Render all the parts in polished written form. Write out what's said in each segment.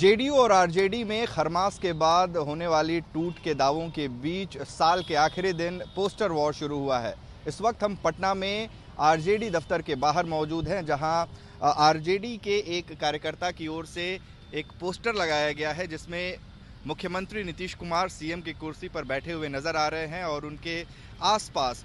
JDU और RJD में खरमास के बाद होने वाली टूट के दावों के बीच साल के आखिरी दिन पोस्टर वॉर शुरू हुआ है। इस वक्त हम पटना में आरजेडी दफ्तर के बाहर मौजूद हैं, जहां आरजेडी के एक कार्यकर्ता की ओर से एक पोस्टर लगाया गया है जिसमें मुख्यमंत्री नीतीश कुमार सीएम की कुर्सी पर बैठे हुए नजर आ रहे हैं और उनके आसपास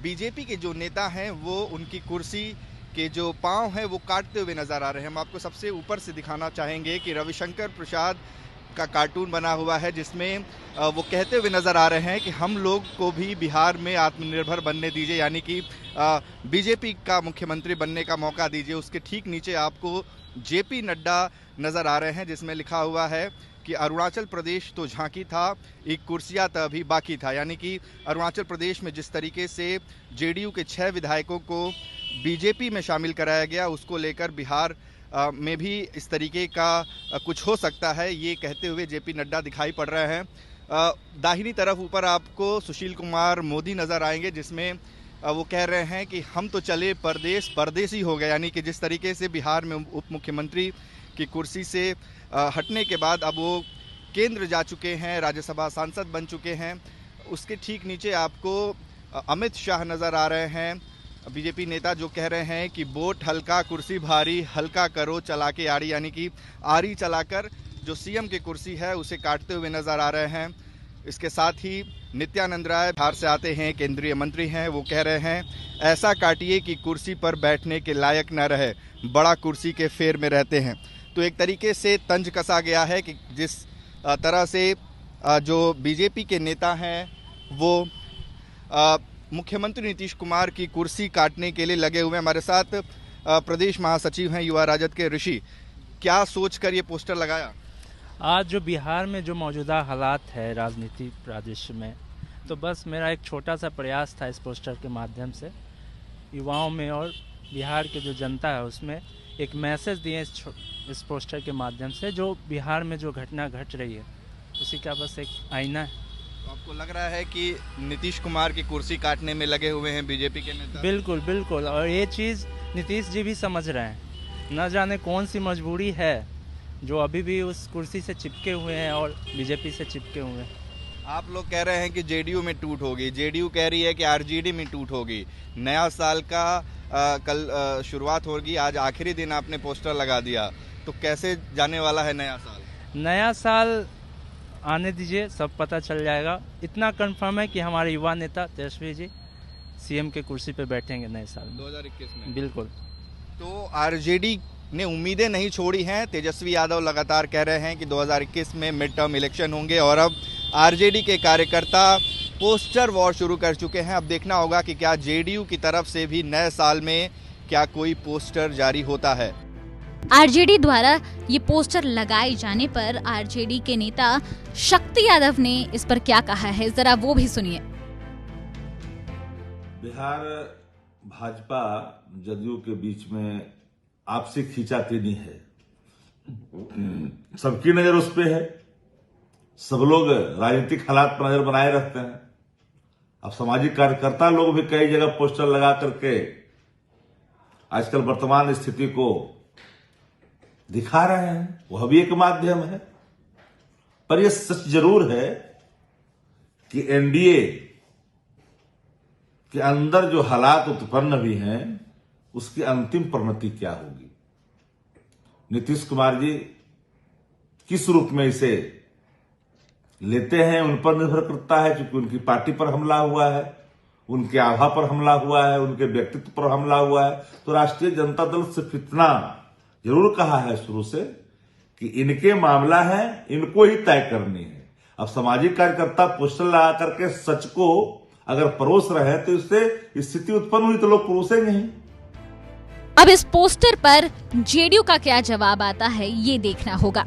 बीजेपी के जो नेता हैं वो उनकी कुर्सी के जो पांव हैं वो काटते हुए नजर आ रहे हैं। हम आपको सबसे ऊपर से दिखाना चाहेंगे कि रविशंकर प्रसाद का कार्टून बना हुआ है जिसमें वो कहते हुए नजर आ रहे हैं कि हम लोग को भी बिहार में आत्मनिर्भर बनने दीजिए, यानी कि बीजेपी का मुख्यमंत्री बनने का मौका दीजिए। उसके ठीक नीचे आपको जेपी नड्डा नजर आ रहे हैं जिसमें लिखा हुआ है कि अरुणाचल प्रदेश तो झांकी था, एक कुर्सियां तो अभी बाकी था। यानी कि अरुणाचल प्रदेश में जिस तरीके से जेडीयू के 6 विधायकों को बीजेपी में शामिल कराया गया, उसको लेकर बिहार में भी इस तरीके का कुछ हो सकता है, ये कहते हुए जेपी नड्डा दिखाई पड़ रहे हैं। दाहिनी तरफ ऊपर आपको सुशील कुमार मोदी नज़र आएंगे जिसमें वो कह रहे हैं कि हम तो चले परदेश, परदेसी हो गए। यानी कि जिस तरीके से बिहार में उप मुख्यमंत्री की कुर्सी से हटने के बाद अब वो केंद्र जा चुके हैं, राज्यसभा सांसद बन चुके हैं। उसके ठीक नीचे आपको अमित शाह नज़र आ रहे हैं, बीजेपी नेता, जो कह रहे हैं कि वोट हल्का कुर्सी भारी, हल्का करो चला के आरी। यानी कि आरी चलाकर जो सीएम की कुर्सी है उसे काटते हुए नजर आ रहे हैं। इसके साथ ही नित्यानंद राय बिहार से आते हैं, केंद्रीय मंत्री हैं, वो कह रहे हैं ऐसा काटिए कि कुर्सी पर बैठने के लायक न रहे, बड़ा कुर्सी के फेर में रहते हैं। तो एक तरीके से तंज कसा गया है कि जिस तरह से जो बीजेपी के नेता हैं वो मुख्यमंत्री नीतीश कुमार की कुर्सी काटने के लिए लगे हुए हैं। हमारे साथ प्रदेश महासचिव हैं युवा राजद के ऋषि, क्या सोचकर ये पोस्टर लगाया? आज जो बिहार में जो मौजूदा हालात है राजनीतिक परिदृश्य में, तो बस मेरा एक छोटा सा प्रयास था इस पोस्टर के माध्यम से युवाओं में और बिहार के जो जनता है उसमें एक मैसेज दिए इस पोस्टर के माध्यम से। जो बिहार में जो घटना घट रही है उसी का बस एक आईना है। आपको लग रहा है कि नीतीश कुमार की कुर्सी काटने में लगे हुए हैं बीजेपी के नेता? बिल्कुल बिल्कुल, और ये चीज़ नीतीश जी भी समझ रहे हैं। न जाने कौन सी मजबूरी है जो अभी भी उस कुर्सी से चिपके हुए हैं और बीजेपी से चिपके हुए हैं। आप लोग कह रहे हैं कि जेडीयू में टूट होगी, जेडीयू कह रही है कि आरजेडी में टूट होगी। नया साल का कल शुरुआत होगी, आज आखिरी दिन आपने पोस्टर लगा दिया, तो कैसे जाने वाला है नया साल? नया साल आने दीजिए, सब पता चल जाएगा। इतना कंफर्म है कि हमारे युवा नेता तेजस्वी जी सीएम के कुर्सी पे बैठेंगे नए साल 2021 में। बिल्कुल। तो आरजेडी ने उम्मीदें नहीं छोड़ी हैं। तेजस्वी यादव लगातार कह रहे हैं कि 2021 में मिड टर्म इलेक्शन होंगे और अब आरजेडी के कार्यकर्ता पोस्टर वॉर शुरू कर चुके हैं। अब देखना होगा कि क्या जेडीयू की तरफ से भी नए साल में क्या कोई पोस्टर जारी होता है। आरजेडी द्वारा ये पोस्टर लगाए जाने पर आरजेडी के नेता शक्ति यादव ने इस पर क्या कहा है, जरा वो भी सुनिए। बिहार भाजपा जदयू के बीच में आपसी खींचातानी है, सबकी नजर उस पे है, सब लोग राजनीतिक हालात पर नजर बनाए रखते हैं। अब सामाजिक कार्यकर्ता लोग भी कई जगह पोस्टर लगा करके आजकल वर्तमान स्थिति को दिखा रहे हैं, वह भी एक माध्यम है। पर यह सच जरूर है कि एनडीए के अंदर जो हालात उत्पन्न भी हैं उसकी अंतिम परिणति क्या होगी। नीतीश कुमार जी किस रूप में इसे लेते हैं उन पर निर्भर करता है, क्योंकि उनकी पार्टी पर हमला हुआ है, उनके आभा पर हमला हुआ है, उनके व्यक्तित्व पर हमला हुआ है। तो राष्ट्रीय जनता दल सिर्फ इतना जरूर कहा है शुरू से कि इनके मामला है, इनको ही तय करनी है। अब सामाजिक कार्यकर्ता पोस्टर लगा करके सच को अगर परोस रहे तो इससे स्थिति उत्पन्न हुई तो लोग परोसेंगे ही। अब इस पोस्टर पर जेडीयू का क्या जवाब आता है ये देखना होगा।